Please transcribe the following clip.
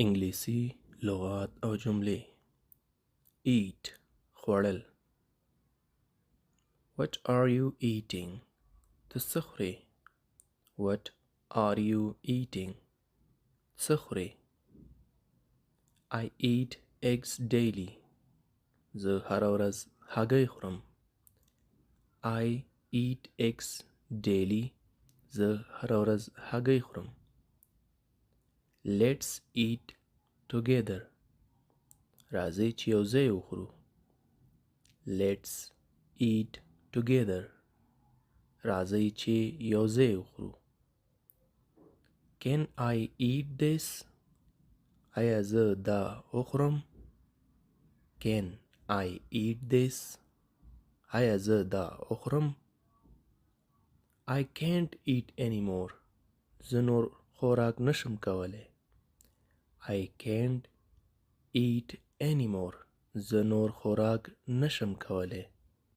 انګلیسی لغات او جملی. eat خوړل. What are you eating? ته څه خورې؟ What are you eating? څه خورې؟ I eat eggs daily. زه هره ورځ هګۍ خورم. I eat eggs daily. زه هره ورځ هګۍ خورم. Let's eat together. راځئ چې یو ځای وخورو. Let's eat together. راځئ چې یو ځای وخورو. Can I eat this? آیا زه دا وخورم؟ Can I eat this? آیا زه دا وخورم؟ I can't eat anymore. زه نور خوراک نشم کولی. I can't eat anymore. زه نور خوراک نشم کولی.